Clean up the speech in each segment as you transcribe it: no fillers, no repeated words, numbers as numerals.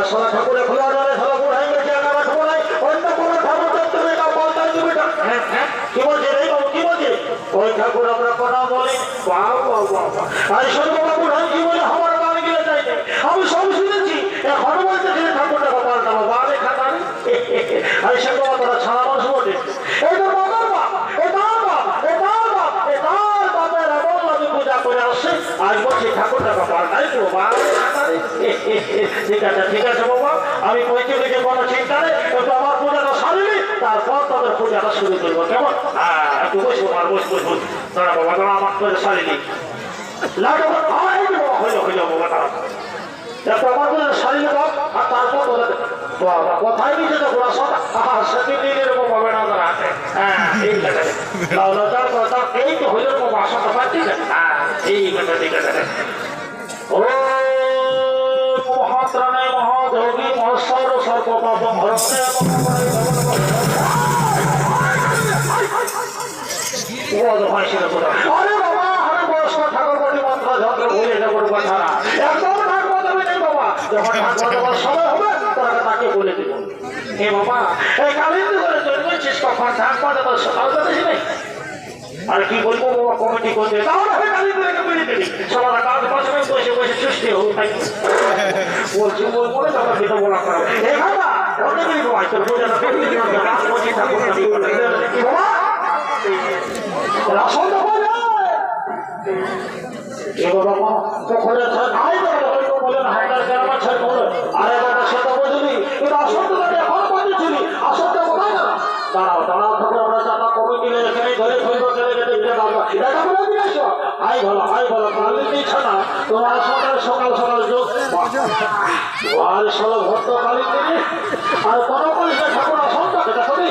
সারা ঠাকুরে খোলা ধরে সারা বুড়াই গেছে আনা রাখবো নাই অন্য কোনো ঠাকুর তুমি না বলতাই তুমি কি বলছে রে বাবু কি বলছে ওই ঠাকুর আমরা কথা বলি আর শোনো বাবা বুড়াই কি বলে আমার বাড়ি গেলে যাই আমি সব শুনেছি এখন বলতে যে ঠাকুরটা পাল্টা বাবা আরে খাতা আর সে বাবা তোরা ছাড়া মানুষ বটে এই তো বাবার বাপ বাপের এমন আমি পূজা করে আসছে আজ বলছি ঠাকুরটা পাল্টাই তো ঠিক আছে বাবা আমি কইতে থেকে কোনো চিন্তা নেই একটু আমার পূজাটা সারিনি তারপর তাদের পূজাটা শুরু করবো কেমন একটু বসবো আর বসবো তারা বাবা তারা আমার পূজা সারিনি হইল বাবা তারা একটু আমার পূজা সারিলে বাপ আর তারপর তোদের বাবা কোথায় নিচে তো ঘোরা সব সেদিন দিন এরকম হবে না তারা ঠিক আছে এই তো হইল বাবা আশাটা পাচ্ছি ঠিক আছে ঠিক আছে ও মহাত্রাণে মহাযোগী মহস্বর সর্বপাপম হরতে আরে বাবা আরে বয়স্ক ঠাকুর বলি মন্ত্র যন্ত্র ভুলে ঠাকুর কথা একদম ঠাকুর দেবে নেই বাবা যখন ঠাকুর দেওয়ার সময় হবে তোরা তাকে বলে দেবো হে বাবা এই কালিন্দি করে তৈরি করছিস কখন ঠাকুর দেওয়ার সকাল দেখেছি নেই আর কি বলবো বাবা কমিটি করতে তাহলে কালিন্দি রেখে বেরিয়ে দেবি সবার কাজ বসে বসে বসে সৃষ্টি হোক তাই বলছি বলে তারপর যেটা বলা করা হে বাবা ওটা কি বাবা তোর বোঝানো বলছি ঠাকুর কি বাবা রাসন তো বলে এ বাবা কখনো নাই বলে না হাইটার কেরামা ছেড়ে বলে আরে বাবা সেটা বুঝলি কিন্তু আসল তো এখন বলেছিলি আসলটা বলাই না দাঁড়াও ঠাকুর আমরা চাপা কমিটি এখানে ধরে ফেলবো এটা বলে দিয়েছো আই ভালো পারলে দিচ্ছ না তোমার সকাল যোগ আর ষোলো ভক্ত কালী দিনে আর কোনো পয়সা ঠাকুর আসলটা এটা করি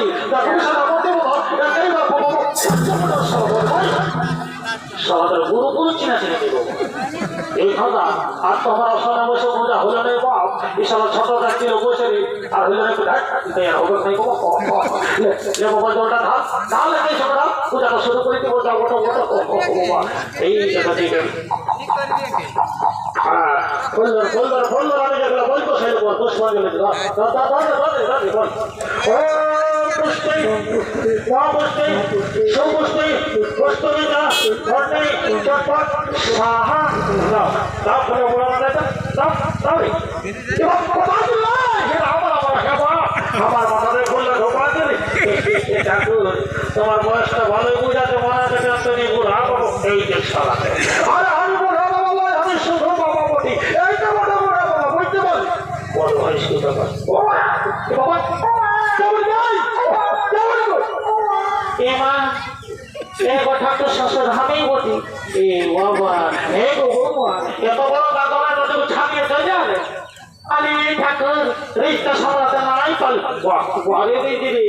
সমাজের গুরু চিনা চিনে দেব এই খাদা আর তোমার আসনে বসে মজা হলো নেই বাপ এসব ছোট ব্যক্তির বসে আর হইল একটু বাবা জলটা ঢাল লেগে ছোট ঢাল পূজাটা শুরু করে দিব যাও ওটা এই হ্যাঁ বললো আমি যেগুলো বলবো সেগুলো পুষ্প গেলে বল আমার মাথায় খুললে ঢোকা দিলি তোমার বয়সটা ভালোই বুঝাতে মনে আছে এই যে সালাতে আমি বুড়া বাবা আমি শুধু বাবা বলি এইটা বড় বাবা বুঝতে পারি বড় ভাই শুধু বাবা এমা এ কথা তো শ্বশুর আমি বলি এ বাবা হে গো বাবা এত বড় গাগনা তো ছাপিয়ে চলে যাবে আরে ঠাকুর রিস্তা সামলাতে নাই পাল বারে দিদি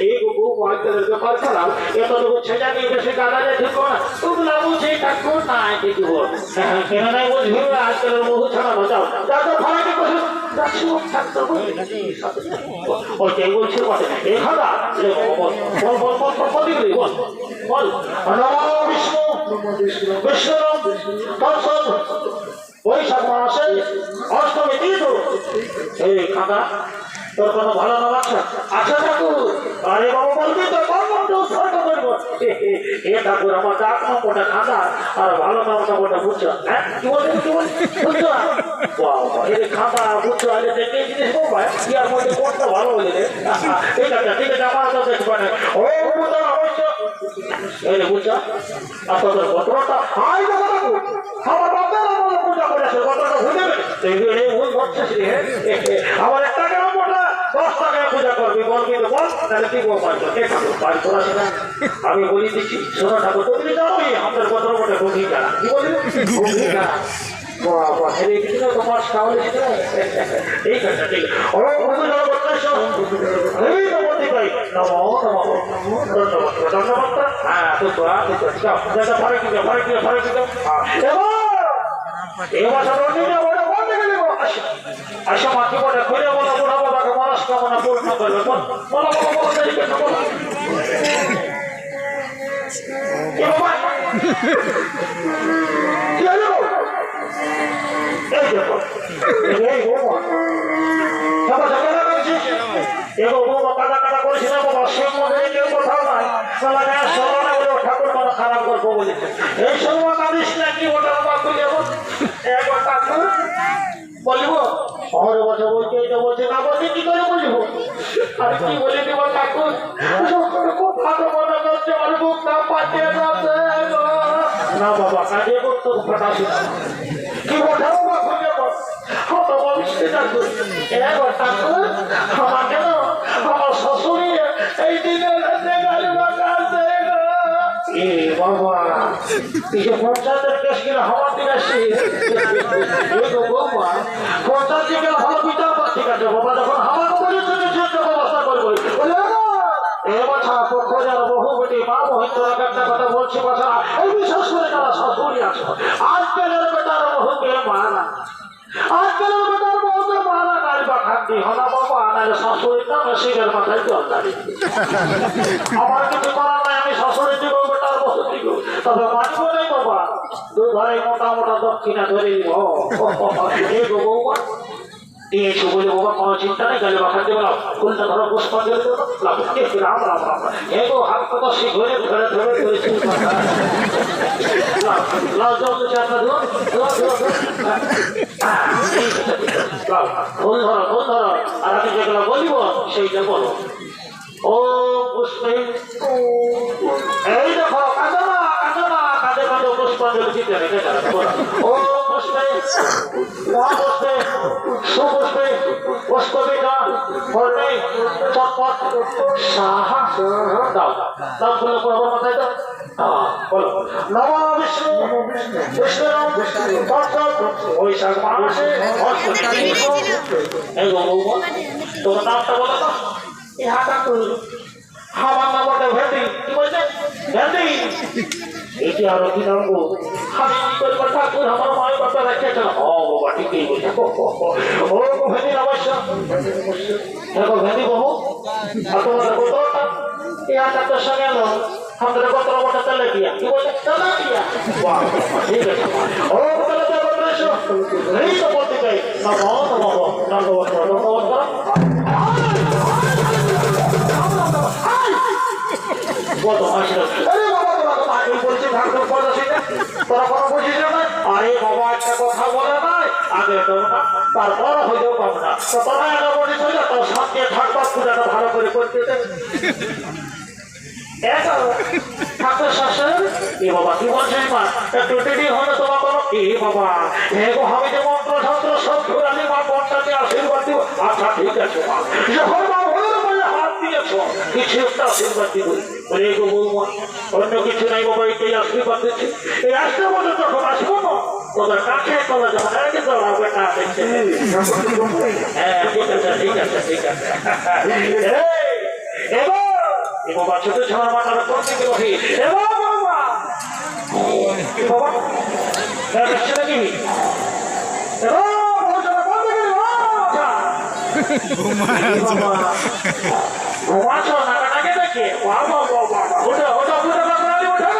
এ গো বাবা তোর ব্যাপার চালাও এত লোক ছেড়ে নিয়ে বেশি গাদারে ঠিক না ওগুলা বুঝে ঠাকুর নাই দেখি বল কেন নাই বুঝবি আজকাল বহু ছাড়া বাঁচাও যা তো ফালাকে বসে যাচ্ছো ঠাকুর ওই কে বলছিল এ খাদা বল নমো বিষ্ণু দর্শন বৈশাখ মাসে অষ্টমী তিথ এই খাদা তোর কোনো ভালো নাম আছে আচ্ছা ঠাকুর আরে বাবা বলবি তো উৎসর্গ করবো এ ঠাকুর আমার ডাক নাম ওটা খাদা আর ভালো নামটা ওটা বুঝছো হ্যাঁ কি বলছো বুঝছো এর খাদা বুঝছো আগে দেখে জিনিস বাবা কি আর মধ্যে কোনটা ভালো হলে ঠিক আছে আমার তো দেখবে না ও বুঝো অবশ্য এই বুঝছো আর তোদের কতটা হাই বাবা আমার বাবা পূজা করেছে কতটা ভুলে আমার একটা কেন মোটা 10 টাকায় পূজা করবি বলবি তো বল তাহলে কি বলবো বাড়ি তোরা সেটা আমি বলি দিচ্ছি শোনো ঠাকুর তুমি যাওই আমাদের কত মোটা ঘুগি খেলা কি বলবি ঘুগি খেলা বাবা হেরে কিছু না তোমার সাহলে ঠিক আছে ঠিক ও ধন্যবাদ হ্যাঁ তো আশা মাকে বলে খুলে বলা বুড়া বাবাকে মনস্কামনা পূর্ণ করবে এই দেখো লাগায় সরনে বলে ঠাকুর বড় খারাপ গল্প বলেছে এই সময় কাঁদিস না কি ওটা আমার তুই যাবো একবার ঠাকুর বলবো শহরে বসে বলছে এটা বলছে না বলছে কি করে বলবো আর কি বলে দেবো ঠাকুর খুব ভালো মনে করছে আমার বুক না পাচ্ছে না বাবা কাজে করতো ফাটাছি কি ওঠাও বা খুঁজে কত বলছি ঠাকুর একবার ঠাকুর আমার কেন আমার শ্বশুরি এই দিনে গাড়ি বাঁকাছে বাবা কিছু পঞ্চায়েতের কেস কিনা হওয়ার দিন আসছি বৌমা পঞ্চায়েত থেকে ভালো বিচার কর ঠিক আছে বাবা যখন আমার ব্যবস্থা করবো এবার ছাড়া পক্ষ যারা বহু বেটি মা মহিন্দ্রাকে একটা কথা বলছি বাছা এই বিশেষ করে যারা শাশুড়ি আছে আজকালের বেটার বহুকে মারা আজকালের বেটার বহুকে মারা গাড়ি বা খান্তি হলা বাবা আনার শাশুড়ির নামে শিখের মাথায় জল দাঁড়িয়ে আমার কিছু করার নাই আমি শাশুড়ি দিব বেটার বহু দিব তবে মানবো নেই বাবা দুই ঘরে মোটা মোটা দক্ষিণা ধরে দিব বৌমা দিয়েছো বলে বাবা কোনো চিন্তা নেই গেলে বাখান দেবো ফুলটা ধরো পুষ্পাঞ্জলি দেবো রাম রাম রাম এগো হাত কত শি ধরে ধরে ধরে করেছি ফুল ধরো আর আমি যেগুলো বলিব সেইটা বলো ও পুষ্পে এই দেখো কাঁদো না কাঁদে কাঁদে পুষ্পাঞ্জলি দিতে রেখে ও পুষ্পে মহাপুষ্পে সুপুষ্পে পুষ্পবিকা ফর্ণে চটপট সাহা দাও দাও বলো বলো মাথায় দাও বলো নম বিষ্ণু বিষ্ণু বৈশাখ মাসে এই গো তোর নামটা বলো তো ইহা ঠাকুর আমার নামটা ভেন্ডি কি বলছে ভেন্ডি এটি আরো কি নাম গো আমি কি করবো ঠাকুর আমার মায় বাবা রেখেছেন ও বাবা ঠিকই বলছে ও ভেন্ডি অবশ্য দেখো ভেন্ডি বহু আর তোমাদের গোত্রটা ইহা ঠাকুর সঙ্গে এলো আমাদের গোত্র মোটা চলে দিয়া কি বলছে চলে দিয়া ঠিক আছে ও তাহলে তো গোত্র এসো এই তো বলতে চাই নমস্কার কত হাসিল আরে বাবা এই বলছি ঠাকুর কথা শিখে তোরা কোনো বুঝিস না আরে বাবা একটা কথা বলে নাই আগে তো না তারপর হইলেও কম না তো তোরা একটা বলিস হইলে তোর সাথে ঠাকুর পূজাটা ভালো করে করতে ঠাকুর শাসন এ বাবা কি বলছিস মা একটু টেডি হলে তোমার কোনো এ বাবা এগো আমি যে মন্ত্র শাস্ত্র সব ঘুরালি মা বনটাকে আশীর্বাদ দিব আচ্ছা ঠিক আছে মা যখন মা বলে বলে হাত দিয়েছ কিছু একটা আশীর্বাদ দিব বলে গো বৌমা অন্য কিছু নাই বাবা এটাই আশীর্বাদ দিচ্ছি এই আসতে বলে যখন আসবো না তোদের কাছে চলে যাবো আগে তো বেটা দেখছে হ্যাঁ ঠিক আছে ঠিক আছে এবার এ বাবা ছোট ছোট মাথার কোন দিকে বসি এ বাবা বাবা দেখছে নাকি এ বাবা কোন দিকে ঘুমাচ্ছ নাকাটাকে দেখে বাবা বাবা ওটা ওটা ওটা ওটা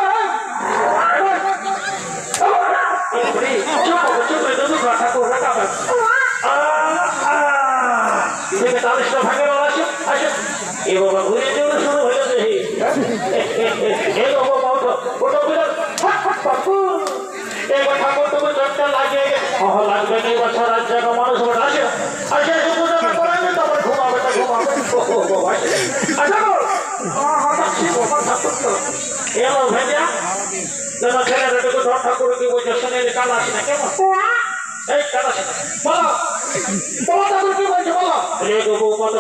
চুপ চুপ দুধ কথা করে কাপড় দেখে তালিশটা ভাঙে আসে আসে এ বাবা ঘুরে যেও শুরু হয়ে গেছে এ বাবা ওটা বিরাট এবার ঠাকুর তুমি চটটা লাগিয়ে লাগবে না এবার সারা জায়গা মানুষ ওটা আসে আসে পূজা করাবে তারপর ঘুমাবে তা ঘুমাবে এলো ভেজা তোমার ছেলেটাকে ধর ঠাকুর কি বলছে শুনে কাল আসে না কেমন এই কাল আসে না বলো তোমার ঠাকুর কি বলছে বলো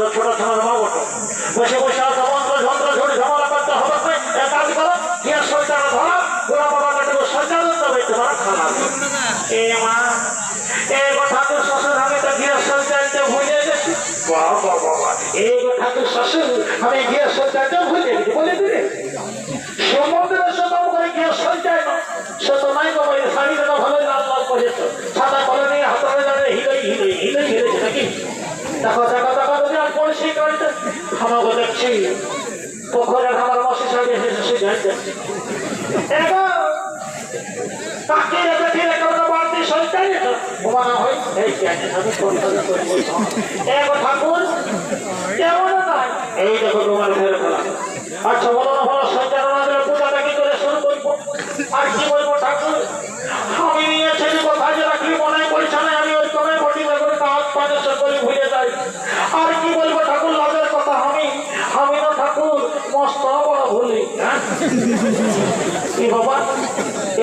ছোট ছোট মা বটো বসে বসে আসা মন্ত্র যন্ত্র ঝড়ি ঝামেলা করতে হবে কাজ করো গিয়ে শৈতান ধরা গোড়া বাবা কাটে সজ্জা দেবে তোমার খানা এ মা এ ঠাকুর শ্বশুর আমি তো গিয়ে সজ্জাতে ভুলে গেছি বাবা বাবা এই ঠাকুর শ্বশুর আমি গিয়ে সজ্জাতে ভুলে গেছি বলে দিলে সমুদ্রের সতম করে গিয়ে সজ্জায় না সে তো নাই বাবা এই শাড়িটা ভালোই লাল লাল করেছে সাদা কলে নিয়ে হাতে যাবে হিলেই হিলেছে নাকি দেখো দেখো দেখো যদি আর পরিষ্কার করতে আমাকে দেখছি পোখরের আমার মশি সাইডে এসে সে যাইতে তাকে রেখে রেখে বাড়তি সরকারি ঘুমানো হয় এই ঠাকুর কেমন নাই এই দেখো তোমার ঘরে ফেলা আচ্ছা বলো না ভালো সরকার আর কি বলবো ঠাকুর, আমি নিয়ে ছেলে কোথায় যে রাখলি মনে করছে না, আমি ওই কমে বটি করে হাত পাঁচে সকলে ভুলে যাই। আর কি বলবো ঠাকুর, লাভের কথা, আমি না ঠাকুর মস্ত বড় ভুলি। কি বাবা,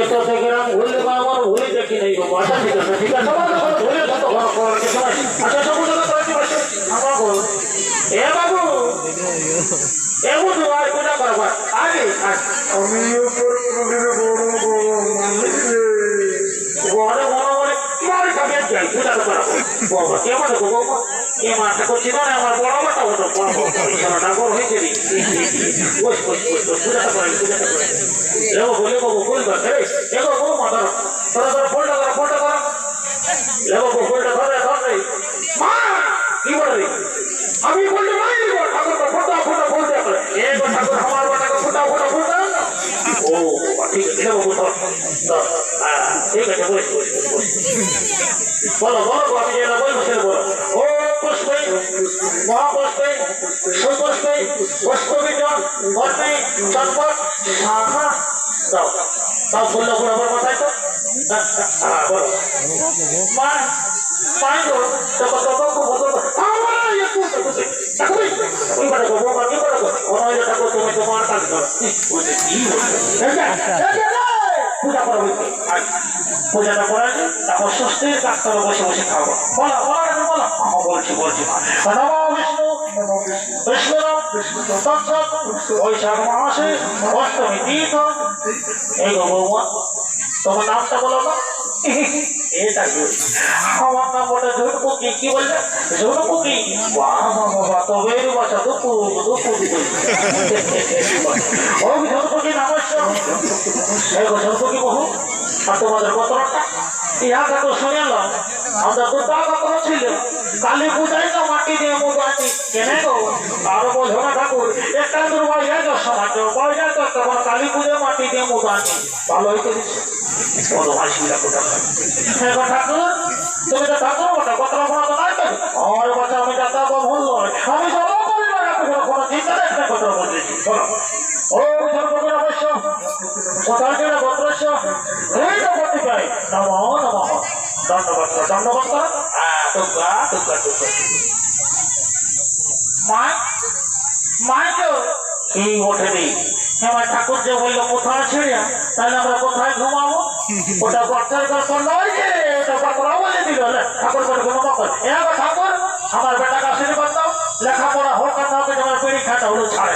এটা থেকে ভুললে বা আমার ভুলি দেখি নেই বাবা। আচ্ছা ঠিক আছে, ঠিক আছে, ভুলে যত ঘর করার কিছু নাই। আচ্ছা সব আমার বল এ বাবু, এ বুঝু আর পূজা করবার আগে আমি ঘরে মনে মনে কিভাবে খাবে যাই পূজা করাবো বাবা। কে মানে গো বাবা, কে মাথা করছি না আমার বড় বাটা হতো ঠাকুর হয়েছে বস বস বস পূজাটা করে পূজাটা করে এগো বলে বাবু বলবা এগো বউ মাথা ধরো ধরো ফোনটা করো ফোনটা করো এগো বউ ফোনটা ধরে ধরে মা কি বলে আমি বললে মাই দিব ঠাকুর ফোটা ফোটা বলতে পারে এগো ঠাকুর আমার বাটাকে ফোটা ফোটা বলতে ও ঠিক আছে বাবু ধর ঠিক আছে বস বস বস বলো বলো আমি যেটা বলবো সেটা বলো। ও পুষ্পে মহাপুষ্পে সুপুষ্পে পুষ্পবিজন বর্ণে চটপট শাখা দাও তাও বললো বরাবর কথাই তো বলো মা পাই তো তখন তখন বলতো পূজা করা হইতে পূজাটা করে তারপর সুস্থির ডাক্তার বসে বসে খাবো বলো বলো বলো আমি বলছি বলছি নমো বিষ্ণু বিষ্ণুরাম তৎসৎ বৈশাখ মাসে অষ্টমী তীর্থ এই গো বৌমা তোমার নামটা বলো না এটা আমার নাম ওটা ঝুটপুকি কি বললে ঝুটপুকি বাবা তবে বাচ্চা দুপু দুপু ও ঝুটপুকি নমস্কার এই গো ঝুটপুকি বহু আর তোমাদের গোত্রটা ইহা তো শুনেলাম আমরা তো টাকা ছিল কালী পূজায় তো মাটি দিয়ে মুদানি কেনে গো আরো বোঝো না ঠাকুর একটা দুর্বল যায় সমাজ বয়সা তো তোমার কালী পূজা মাটি দিয়ে মুদানি ভালোই করেছে বড় হাসিটা কোথায় এবার ঠাকুর তুমি তো ঠাকুর ওটা গোত্র পড়া তো নাই তো আমার বাচ্চা আমি যাতা ভুল নয় আমি সব করি না কোনো চিন্তা একটা গোত্র বলতেছি বলো ও সর্বগুণ অবশ্য সকালকে গোত্রস্য এই তো করতে পাই নমো নমঃ দণ্ডবত দণ্ডবত করো টুকা টুকা টুকা মাই তো কি ওঠেনি আমার ঠাকুর যে বললো কোথায় ছেড়ে তাহলে আমরা কোথায় ঘুমাবো ওটা গর্তের গল্প নয় যে ওটা গল্পরাও বলে দিল ঠাকুর করে ঘুমাবো এবার ঠাকুর আমার বেটাকে আশীর্বাদ দাও লেখাপড়া হোক আর না হোক আমার পরীক্ষাটা হলো ছাড়ে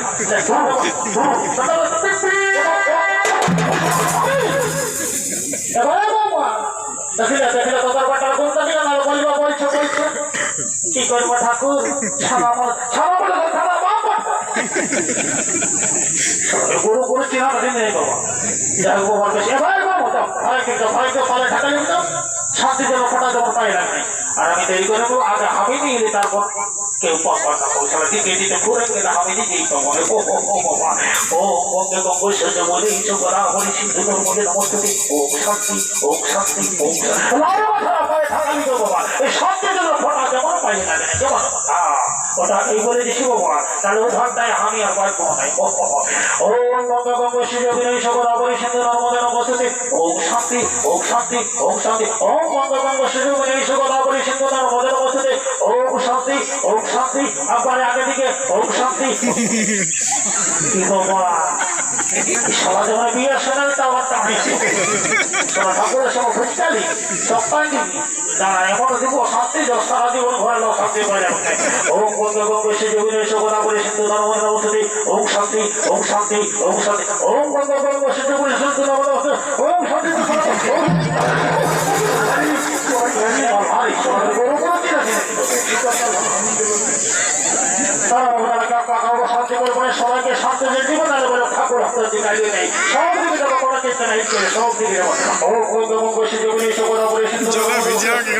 দেখিলে দেখিলে তোদের বেটার কোন দেখিলে না বলবা বলছো বলছো কি করবো ঠাকুর ছাড়া বলে ছাড়া গুরু গুরু চিনা নেই বাবা যাই হোক বাবার বেশি এবার বাবা ভাইকে পালে ঢাকা নিয়ে দাও শান্তি যেন ফোটা যেমন পাই লাগে আর আমি দেরি করে নেবো আগে হামি নিয়ে এলি তারপর কেউ পার না পৌঁছাবে টিকে দিতে ঘুরে গেলে হামি নিজেই তো মনে ও বাবা ও গঙ্গে গঙ্গ সহ্য বলে ইচ্ছু করা বলি সিন্ধুর মধ্যে নমস্কার ওম শান্তি ওম শান্তি ওম শান্তি বাবা এই শান্তি যেন ফোটা যেমন পাই লাগে যেমন ওটা এই বলে দিছি বাবা তাহলে ও ঘন্টায় আমি আর কয়েক নাই ও গঙ্গা গঙ্গ শিরবিনয় সকল অবরি সিন্ধু নর্মদা নমস্তে ওম শান্তি ওম শান্তি ওম শান্তি ওম গঙ্গা গঙ্গ শিরবিনয় সকল অবরি সিন্ধু নর্মদা নমস্তে ওম শান্তি ওম শান্তি আবার আগে দিকে ওম শান্তি কি বাবা সমাজে আমার বিয়ে শোনালে তো আমার টানিয়েছে তোমার ঠাকুরের সময় ফুটকালি সপ্তাহ দিবি দাঁড়া এমন দিব শান্তি সারা জীবন ঘরে লোক শান্তি পাই যাবে ওম গঙ্গা গঙ্গ শিরবিনয় সকল অবরি সিন্ধু নর্মদা নমস্তে ওম শান্তি ওম শান্তি ওম শান্তি ওম গঙ্গা গঙ্গ শিরবিনয় সিন্ধু নর্মদা নমস্তে ওম শান্তি সবাইকে শান্তি দিব না ঠাকুর হাতের দিকে আগে নেই সব দিকে যাবো কোনো চিন্তা নাই সব দিকে যাবো ও গঙ্গ শিরবিনয় সকল অবরি সিন্ধু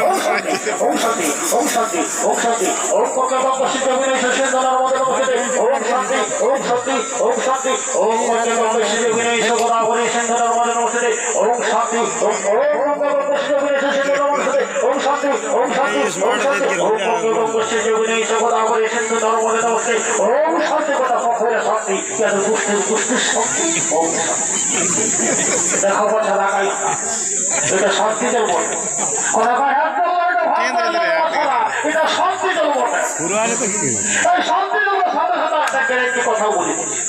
ওম শান্তি ওম শান্তি ওম শান্তি ওম গঙ্গা গঙ্গ শিরবিনয় সিন্ধু নর্মদা নমস্তে ওম শান্তি ওম শান্তি ওম শান্তি ওম গঙ্গা গঙ্গ শিরবিনয় সকল অবরি সিন্ধু নর্মদা নমস্তে ওম শান্তি ওম গঙ্গা গঙ্গ শিরবিনয় সিন্ধু নমস্তে ওম শান্তি ওম শান্তি ওম শান্তি ওম গঙ্গা গঙ্গ শিরবিনয় সকল অবরি সিন্ধু নর্মদা নমস্তে শক্তি ওম শান্তি কথা পক্ষের শক্তি পুষ্টির শক্তি ওম দেখো কথা লাগাই এটা শান্তি জল বটে এটা শান্তি জল বটে এই শান্তি জল সাথে সাথে একটা গ্যারেন্টি কথা বলে দিচ্ছি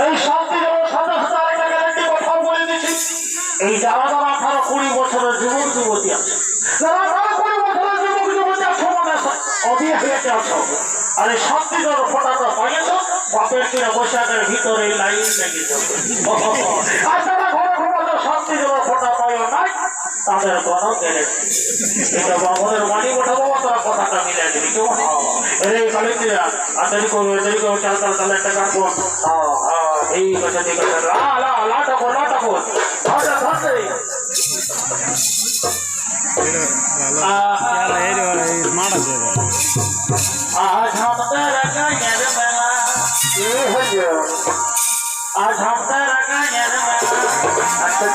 এই শান্তি জল সাথে সাথে আরেকটা গ্যারেন্টি কথা বলে দিচ্ছি এই যারা যারা 18-20 বছরের যুবক যুবতী আছে যারা 18-20 বছরের যুবক যুবতী আছে অবিবাহিত আছো আর এই শান্তি জল ফোটাটা পাইয়েছ বাপের কিনা বৈশাখের ভিতরে লাইন লেগেছে আর যারা ঘরে ঘুমাতে শান্তি জল ফোটা পাইও নাই তাদের কোনো গ্যারেন্টি এটা বাবনের মানি ওঠা বাবা তোরা কথাটা মিলে দিবি কেউ রে কালী দিয়া আর দেরি করবে চাল তাহলে একটা কাটবো এই কথা ঠিক আছে লাটাবো ধরে ধরে आज हम तेरा गायर मेला आज हम तेरा गायर मेला अच्छा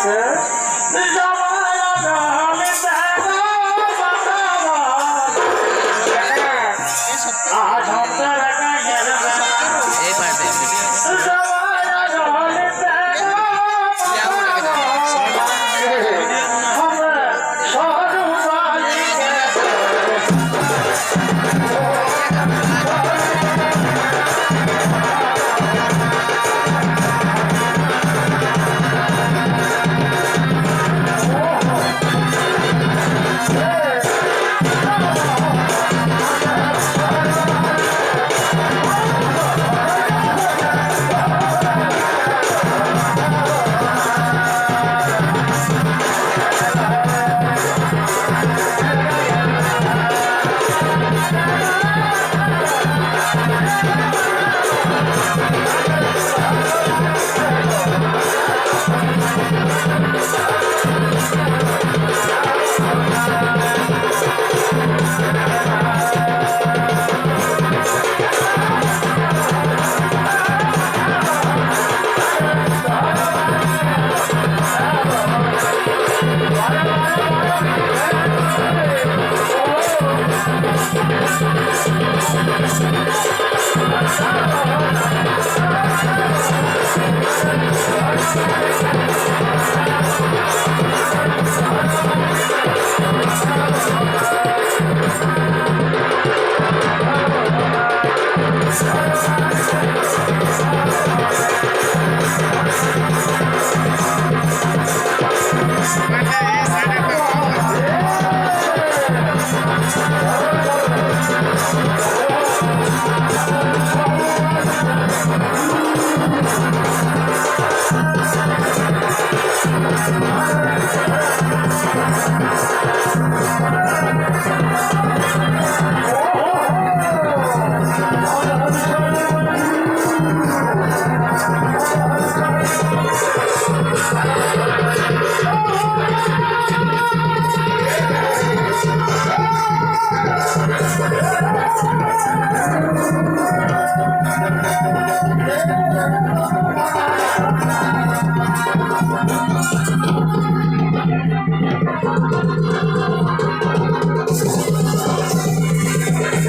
जमाना डाल आज हम तेरा गायर मेला